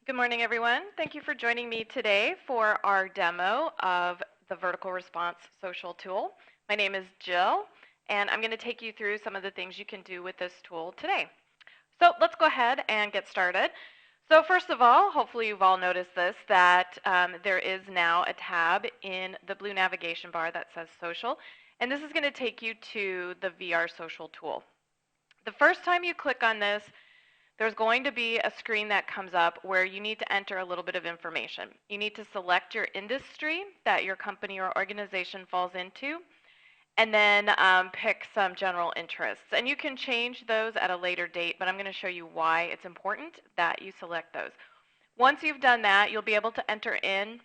Good morning, everyone. Thank you for joining me today for our demo of the Vertical Response Social Tool. My name is Jill, and I'm going to take you through some of the things you can do with this tool today. So let's go ahead and get started. So first of all, hopefully you've all noticed this, that there is now a tab in the blue navigation bar that says Social, and this is going to take you to the VRSocial tool. The first time you click on this, there's going to be a screen that comes up where you need to enter a little bit of information. You need to select your industry that your company or organization falls into, and then pick some general interests. And you can change those at a later date, but I'm going to show you why it's important that you select those. Once you've done that, you'll be able to enter in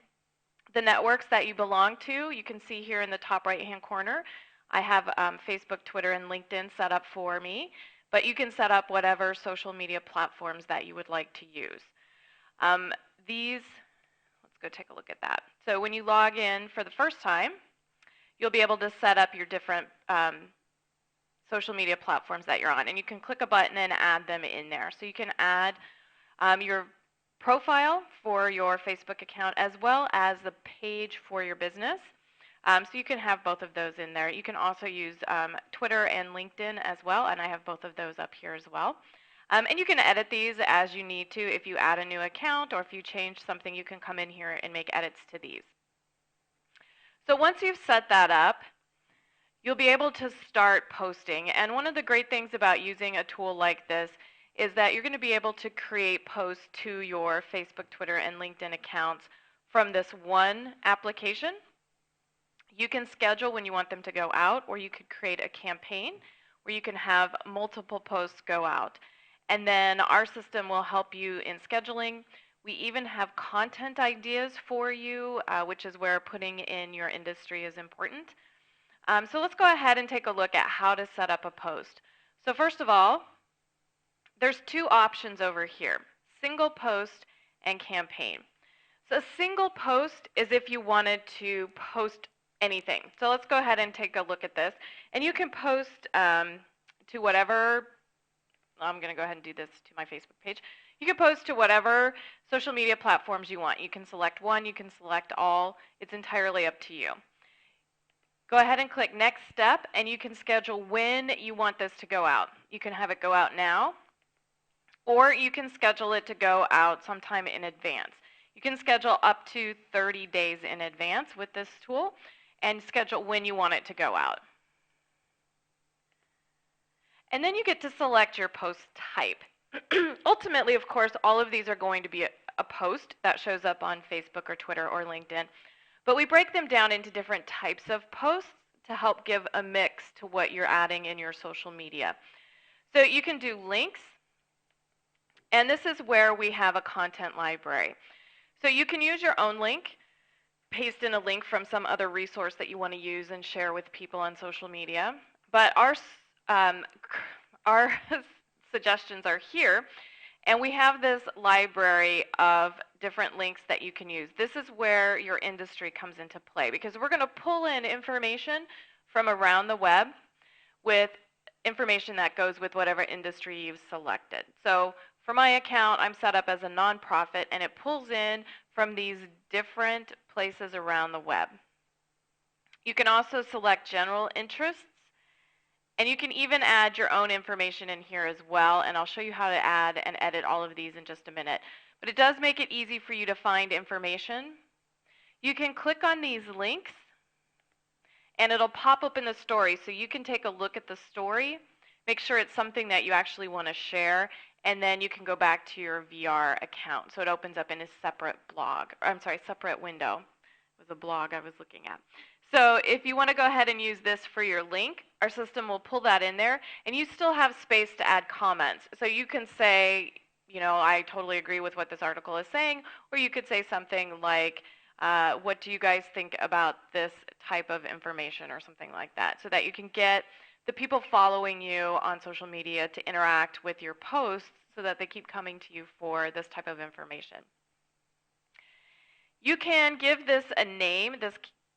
the networks that you belong to. You can see here in the top right-hand corner, I have Facebook, Twitter, and LinkedIn set up for me. But you can set up whatever social media platforms that you would like to use. Let's go take a look at that. So when you log in for the first time, you'll be able to set up your different social media platforms that you're on. And you can click a button and add them in there. So you can add your profile for your Facebook account as well as the page for your business. So you can have both of those in there. You can also use Twitter and LinkedIn as well, and I have both of those up here as well. And you can edit these as you need to. If you add a new account or if you change something, you can come in here and make edits to these. So once you've set that up, you'll be able to start posting. And one of the great things about using a tool like this is that you're going to be able to create posts to your Facebook, Twitter, and LinkedIn accounts from this one application. You can schedule when you want them to go out, or you could create a campaign where you can have multiple posts go out. And then our system will help you in scheduling. We even have content ideas for you, which is where putting in your industry is important. So let's go ahead and take a look at how to set up a post. So first of all, there's two options over here, single post and campaign. So a single post is if you wanted to post anything. So let's go ahead and take a look at this. And you can post to whatever, I'm going to go ahead and do this to my Facebook page. You can post to whatever social media platforms you want. You can select one, you can select all. It's entirely up to you. Go ahead and click Next Step, and you can schedule when you want this to go out. You can have it go out now, or you can schedule it to go out sometime in advance. You can schedule up to 30 days in advance with this tool and schedule when you want it to go out. And then you get to select your post type. Ultimately, of course, all of these are going to be a post that shows up on Facebook or Twitter or LinkedIn. But we break them down into different types of posts to help give a mix to what you're adding in your social media. So you can do links, and this is where we have a content library. So you can use your own link, paste in a link from some other resource that you want to use and share with people on social media. But our suggestions are here, and we have this library of different links that you can use. This is where your industry comes into play, because we're going to pull in information from around the web with information that goes with whatever industry you've selected. So for my account, I'm set up as a nonprofit, and it pulls in from these different places around the web. You can also select general interests, and you can even add your own information in here as well, and I'll show you how to add and edit all of these in just a minute. But it does make it easy for you to find information. You can click on these links, and it'll pop up in the story, so you can take a look at the story, make sure it's something that you actually want to share, and then you can go back to your VR account. So it opens up in a separate separate window. It was a blog I was looking at. So if you want to go ahead and use this for your link, our system will pull that in there, and you still have space to add comments. So you can say, you know, I totally agree with what this article is saying, or you could say something like, what do you guys think about this type of information, or something like that, so that you can get the people following you on social media to interact with your posts so that they keep coming to you for this type of information. You can give this a name.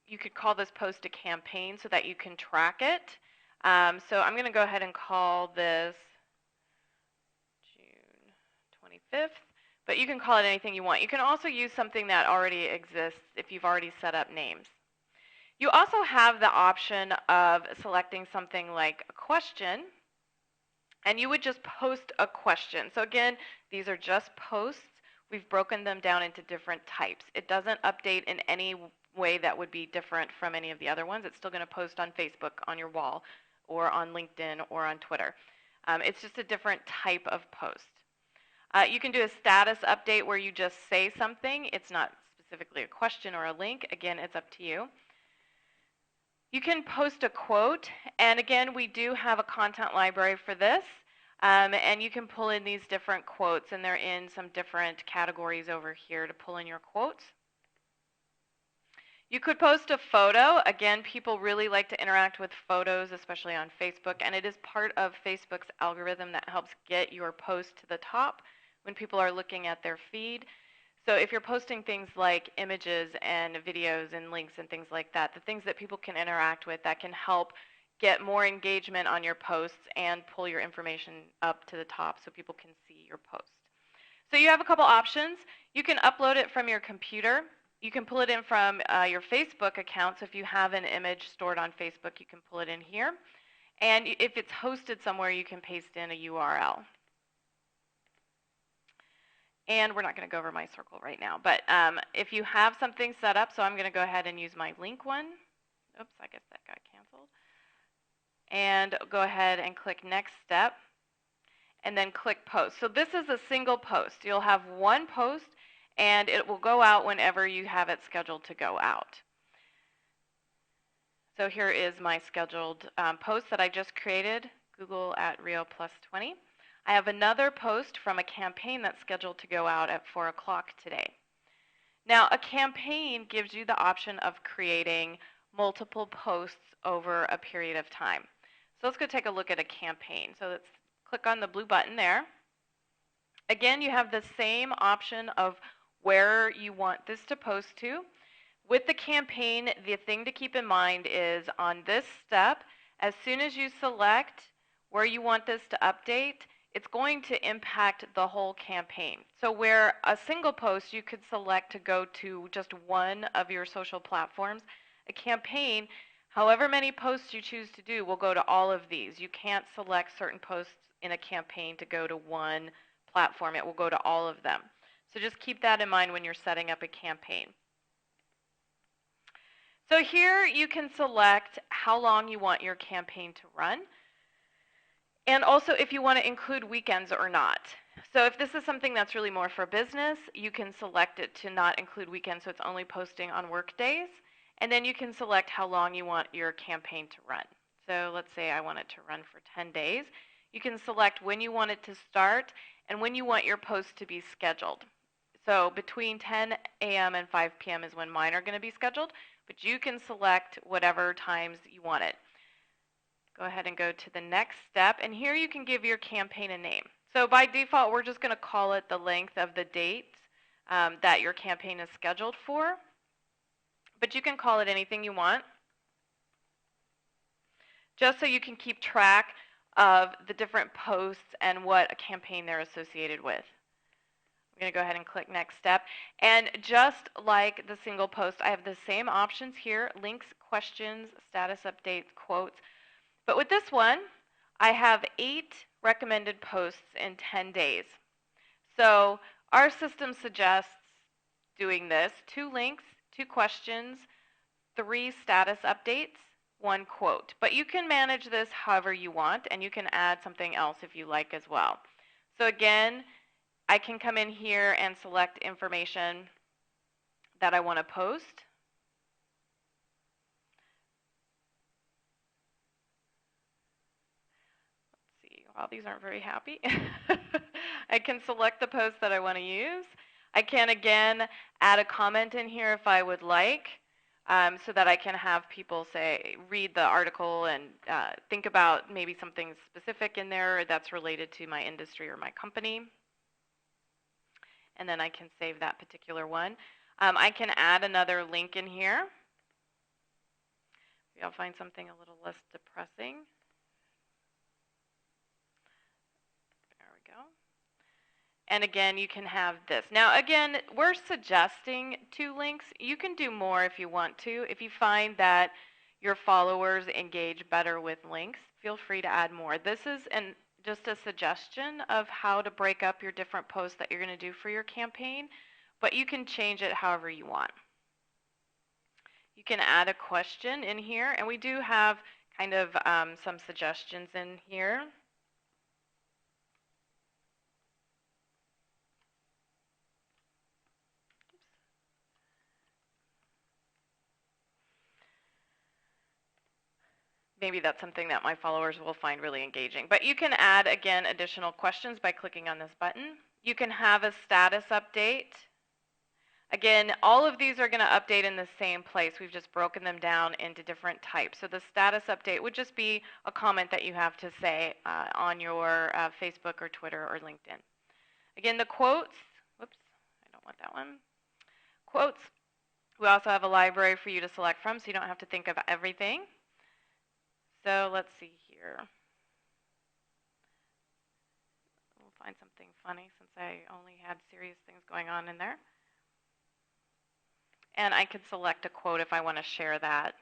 You could call this post a campaign so that you can track it. So I'm going to go ahead and call this June 25th But you can call it anything you want. You can also use something that already exists if you've already set up names. You also have the option of selecting something like a question, and you would just post a question. So again, these are just posts. We've broken them down into different types. It doesn't update in any way that would be different from any of the other ones. It's still going to post on Facebook, on your wall, or on LinkedIn, or on Twitter. It's just a different type of post. You can do a status update where you just say something. It's not specifically a question or a link. Again, it's up to you. You can post a quote, and again, we do have a content library for this, and you can pull in these different quotes, and they're in some different categories over here to pull in your quotes. You could post a photo. Again, people really like to interact with photos, especially on Facebook, and it is part of Facebook's algorithm that helps get your post to the top when people are looking at their feed. So if you're posting things like images and videos and links and things like that, the things that people can interact with, that can help get more engagement on your posts and pull your information up to the top so people can see your post. So you have a couple options. You can upload it from your computer. You can pull it in from your Facebook account. So if you have an image stored on Facebook, you can pull it in here. And if it's hosted somewhere, you can paste in a URL. And we're not going to go over my circle right now, but if you have something set up, so I'm going to go ahead and use my link one. Oops, I guess that got canceled. And go ahead and click next step, and then click post. So this is a single post. You'll have one post, and it will go out whenever you have it scheduled to go out. So here is my scheduled post that I just created, Google at Rio Plus 20. I have another post from a campaign that's scheduled to go out at 4 o'clock today. Now, a campaign gives you the option of creating multiple posts over a period of time. So let's go take a look at a campaign. So let's click on the blue button there. Again, you have the same option of where you want this to post to. With the campaign, the thing to keep in mind is on this step, as soon as you select where you want this to update, it's going to impact the whole campaign. So where a single post you could select to go to just one of your social platforms, a campaign, however many posts you choose to do, will go to all of these. You can't select certain posts in a campaign to go to one platform. It will go to all of them. So just keep that in mind when you're setting up a campaign. So here you can select how long you want your campaign to run, and also if you want to include weekends or not. So if this is something that's really more for business, you can select it to not include weekends, so it's only posting on work days. And then you can select how long you want your campaign to run. So let's say I want it to run for 10 days. You can select when you want it to start and when you want your post to be scheduled. So between 10 a.m. and 5 p.m. is when mine are going to be scheduled, but you can select whatever times you want it. Go ahead and go to the next step, and here you can give your campaign a name. So by default, we're just going to call it the length of the date that your campaign is scheduled for, but you can call it anything you want, just so you can keep track of the different posts and what a campaign they're associated with. I'm going to go ahead and click next step, and just like the single post, I have the same options here: links, questions, status updates, quotes. But with this one, I have 8 recommended posts in 10 days. So our system suggests doing this: 2 links, 2 questions, 3 status updates, 1 quote. But you can manage this however you want, and you can add something else if you like as well. So again, I can come in here and select information that I want to post. Well, these aren't very happy. I can select the post that I want to use. I can, again, add a comment in here if I would like, so that I can have people read the article and think about maybe something specific in there that's related to my industry or my company. And then I can save that particular one. I can add another link in here. Maybe I'll find something a little less depressing. And again, you can have this. Now, again, we're suggesting 2 links. You can do more if you want to. If you find that your followers engage better with links, feel free to add more. This is just a suggestion of how to break up your different posts that you're going to do for your campaign, but you can change it however you want. You can add a question in here, and we do have kind of some suggestions in here. Maybe that's something that my followers will find really engaging. But you can add, again, additional questions by clicking on this button. You can have a status update. Again, all of these are going to update in the same place. We've just broken them down into different types. So the status update would just be a comment that you have to say on your Facebook or Twitter or LinkedIn. Again, the quotes, whoops, I don't want that one. Quotes, we also have a library for you to select from, so you don't have to think of everything. So let's see here. We'll find something funny since I only had serious things going on in there. And I could select a quote if I want to share that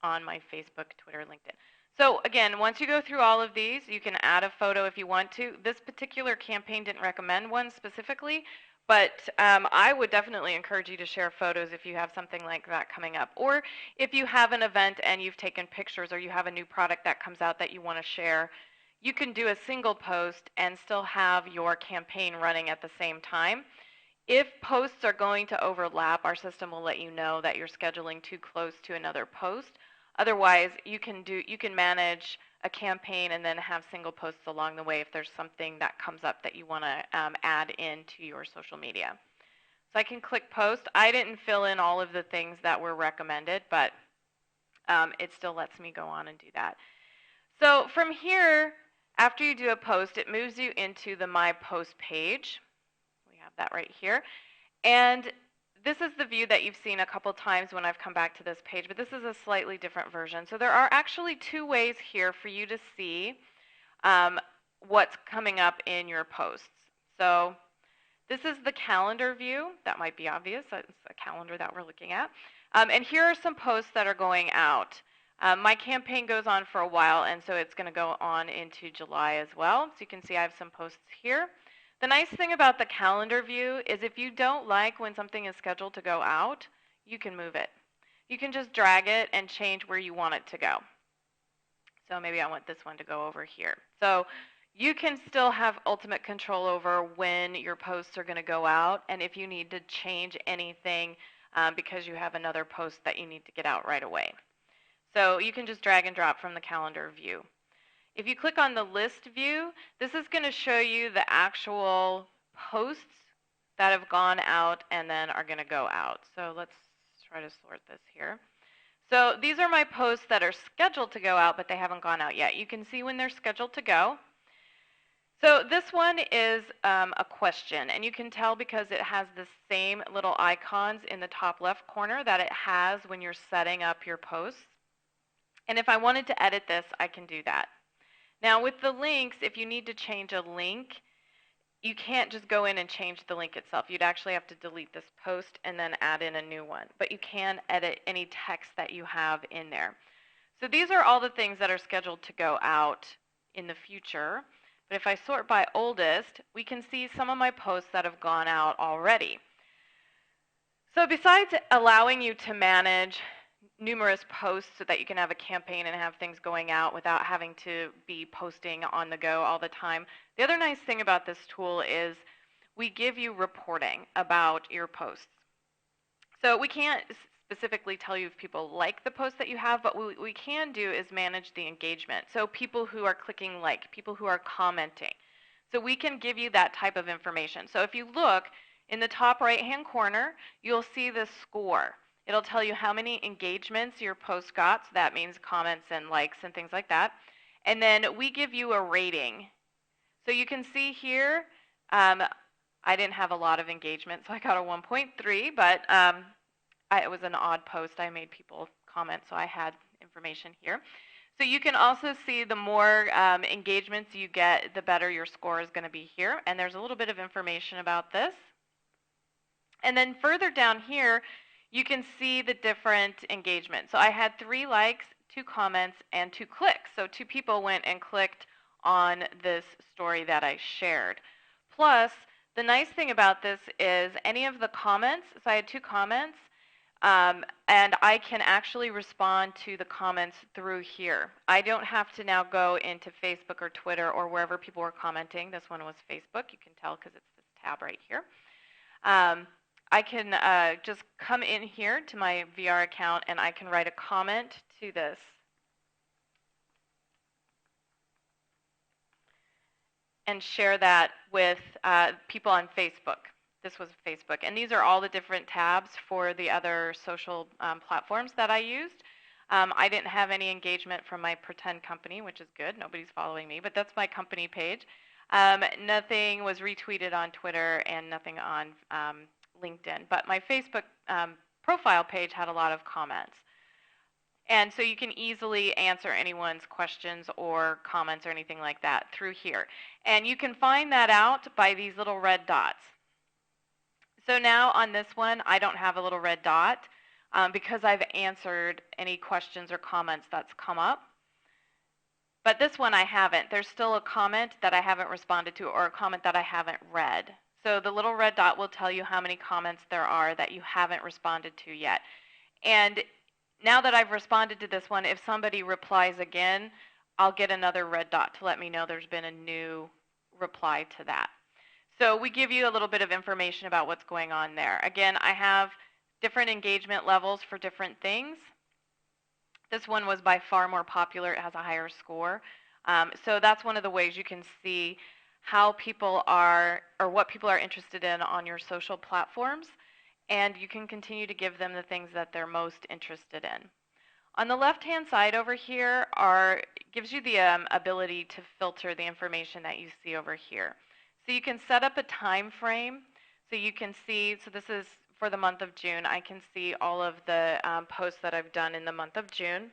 on my Facebook, Twitter, LinkedIn. So again, once you go through all of these, you can add a photo if you want to. This particular campaign didn't recommend one specifically, but I would definitely encourage you to share photos if you have something like that coming up. Or if you have an event and you've taken pictures, or you have a new product that comes out that you want to share, you can do a single post and still have your campaign running at the same time. If posts are going to overlap, our system will let you know that you're scheduling too close to another post. Otherwise, you can manage a campaign and then have single posts along the way if there's something that comes up that you want to add into your social media. So I can click post. I didn't fill in all of the things that were recommended, but it still lets me go on and do that. So from here, after you do a post, it moves you into the My Post page. We have that right here. And this is the view that you've seen a couple times when I've come back to this page, but this is a slightly different version. So there are actually 2 ways here for you to see what's coming up in your posts. So this is the calendar view. That might be obvious. It's a calendar that we're looking at. And here are some posts that are going out. My campaign goes on for a while, and so it's going to go on into July as well. So you can see I have some posts here. The nice thing about the calendar view is if you don't like when something is scheduled to go out, you can move it. You can just drag it and change where you want it to go. So maybe I want this one to go over here. So you can still have ultimate control over when your posts are going to go out, and if you need to change anything because you have another post that you need to get out right away. So you can just drag and drop from the calendar view. If you click on the list view, this is going to show you the actual posts that have gone out and then are going to go out. So let's try to sort this here. So these are my posts that are scheduled to go out, but they haven't gone out yet. You can see when they're scheduled to go. So this one is a question, and you can tell because it has the same little icons in the top left corner that it has when you're setting up your posts. And if I wanted to edit this, I can do that. Now with the links, if you need to change a link, you can't just go in and change the link itself. You'd actually have to delete this post and then add in a new one. But you can edit any text that you have in there. So these are all the things that are scheduled to go out in the future. But if I sort by oldest, we can see some of my posts that have gone out already. So besides allowing you to manage numerous posts so that you can have a campaign and have things going out without having to be posting on the go all the time, the other nice thing about this tool is we give you reporting about your posts. So we can't specifically tell you if people like the post that you have, but what we can do is manage the engagement. So people who are clicking like, people who are commenting. So we can give you that type of information. So if you look in the top right-hand corner, you'll see the score. It'll tell you how many engagements your post got, so that means comments and likes and things like that. And then we give you a rating. So you can see here, I didn't have a lot of engagement, so I got a 1.3, but it was an odd post. I made people comment, so I had information here. So you can also see the more engagements you get, the better your score is going to be here. And there's a little bit of information about this. And then further down here, you can see the different engagements. So I had 3 likes, 2 comments, and 2 clicks. So 2 people went and clicked on this story that I shared. Plus, the nice thing about this is any of the comments, so I had 2 comments, and I can actually respond to the comments through here. I don't have to now go into Facebook or Twitter or wherever people were commenting. This one was Facebook. You can tell because it's this tab right here. I can just come in here to my VR account and I can write a comment to this. And share that with people on Facebook. This was Facebook. And these are all the different tabs for the other social platforms that I used. I didn't have any engagement from my pretend company, which is good. Nobody's following me, but that's my company page. Nothing was retweeted on Twitter and nothing on LinkedIn. But my Facebook profile page had a lot of comments. And so you can easily answer anyone's questions or comments or anything like that through here. And you can find that out by these little red dots. So now on this one, I don't have a little red dot because I've answered any questions or comments that's come up. But this one I haven't. There's still a comment that I haven't responded to or a comment that I haven't read. So the little red dot will tell you how many comments there are that you haven't responded to yet. And now that I've responded to this one, if somebody replies again, I'll get another red dot to let me know there's been a new reply to that. So we give you a little bit of information about what's going on there. Again, I have different engagement levels for different things. This one was by far more popular. It has a higher score. So that's one of the ways you can see how people are, or what people are interested in on your social platforms. And you can continue to give them the things that they're most interested in. On the left-hand side over here gives you the ability to filter the information that you see over here. So you can set up a time frame. So you can see, so this is for the month of June. I can see all of the posts that I've done in the month of June.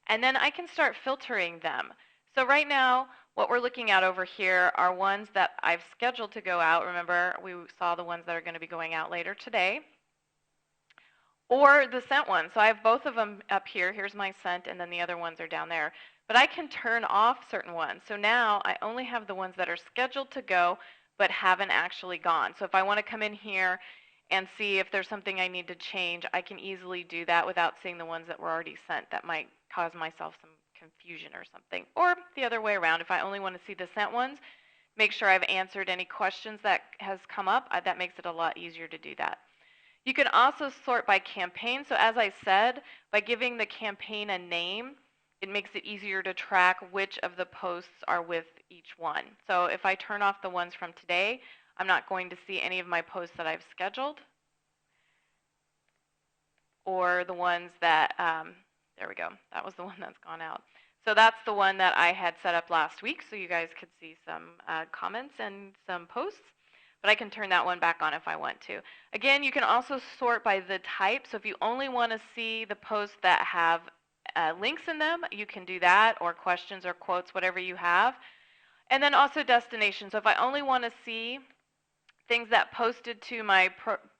And then I can start filtering them. So right now, what we're looking at over here are ones that I've scheduled to go out. Remember, we saw the ones that are going to be going out later today. Or the sent ones. So I have both of them up here. Here's my sent, and then the other ones are down there. But I can turn off certain ones. So now I only have the ones that are scheduled to go but haven't actually gone. So if I want to come in here and see if there's something I need to change, I can easily do that without seeing the ones that were already sent. That might cause myself some confusion or something. Or the other way around, if I only want to see the sent ones, make sure I've answered any questions that has come up. That makes it a lot easier to do that. You can also sort by campaign. So as I said, by giving the campaign a name, it makes it easier to track which of the posts are with each one. So if I turn off the ones from today, I'm not going to see any of my posts that I've scheduled, or the ones that, there we go, that was the one that's gone out. So that's the one that I had set up last week, so you guys could see some comments and some posts. But I can turn that one back on if I want to. Again, you can also sort by the type. So if you only want to see the posts that have links in them, you can do that, or questions or quotes, whatever you have. And then also destination. So if I only want to see things that posted to my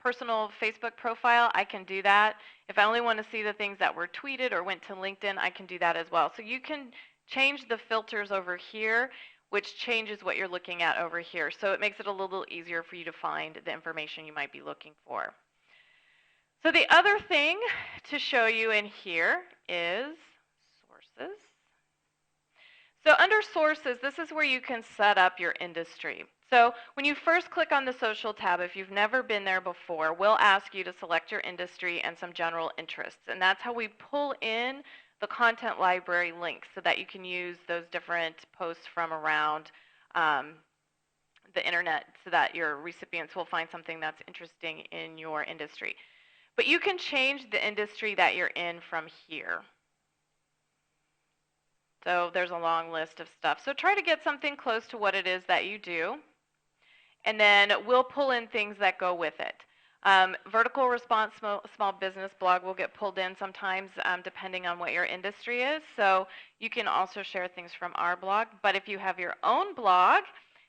personal Facebook profile, I can do that. If I only want to see the things that were tweeted or went to LinkedIn, I can do that as well. So you can change the filters over here, which changes what you're looking at over here. So it makes it a little easier for you to find the information you might be looking for. So the other thing to show you in here is sources. So under sources, this is where you can set up your industry. So when you first click on the social tab, if you've never been there before, we'll ask you to select your industry and some general interests. And that's how we pull in the content library links so that you can use those different posts from around the internet so that your recipients will find something that's interesting in your industry. But you can change the industry that you're in from here. So there's a long list of stuff. So try to get something close to what it is that you do. And then we'll pull in things that go with it. Vertical response small business blog will get pulled in sometimes depending on what your industry is. So you can also share things from our blog. But if you have your own blog,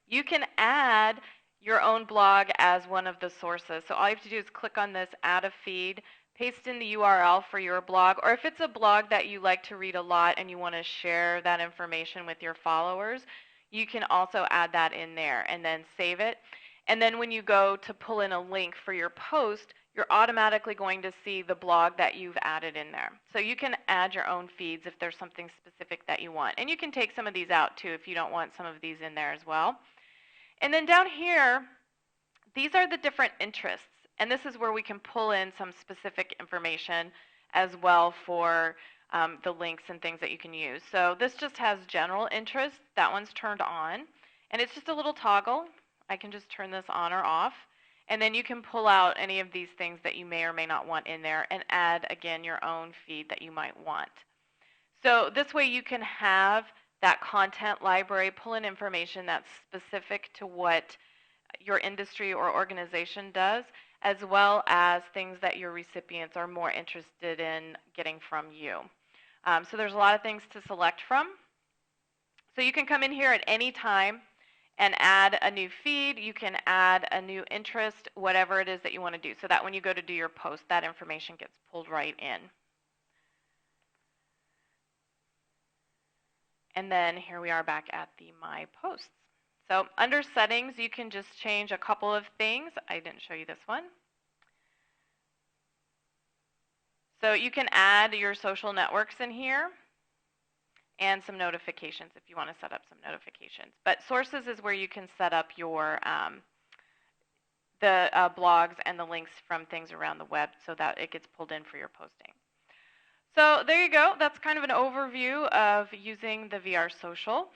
you can add your own blog as one of the sources. So all you have to do is click on this add a feed, paste in the URL for your blog, or if it's a blog that you like to read a lot and you want to share that information with your followers, you can also add that in there and then save it. And then when you go to pull in a link for your post, you're automatically going to see the blog that you've added in there. So you can add your own feeds if there's something specific that you want. And you can take some of these out too if you don't want some of these in there as well. And then down here, these are the different interests. And this is where we can pull in some specific information as well for the links and things that you can use. So this just has general interest. That one's turned on. And it's just a little toggle. I can just turn this on or off. And then you can pull out any of these things that you may or may not want in there and add, again, your own feed that you might want. So this way you can have that content library, pull in information that's specific to what your industry or organization does, as well as things that your recipients are more interested in getting from you. So there's a lot of things to select from. So you can come in here at any time and add a new feed. You can add a new interest, whatever it is that you want to do, so that when you go to do your post, that information gets pulled right in. And then here we are back at the My Posts. So under settings, you can just change a couple of things. I didn't show you this one. So you can add your social networks in here and some notifications if you want to set up some notifications. But sources is where you can set up your blogs and the links from things around the web so that it gets pulled in for your posting. So there you go. That's kind of an overview of using the VRSocial.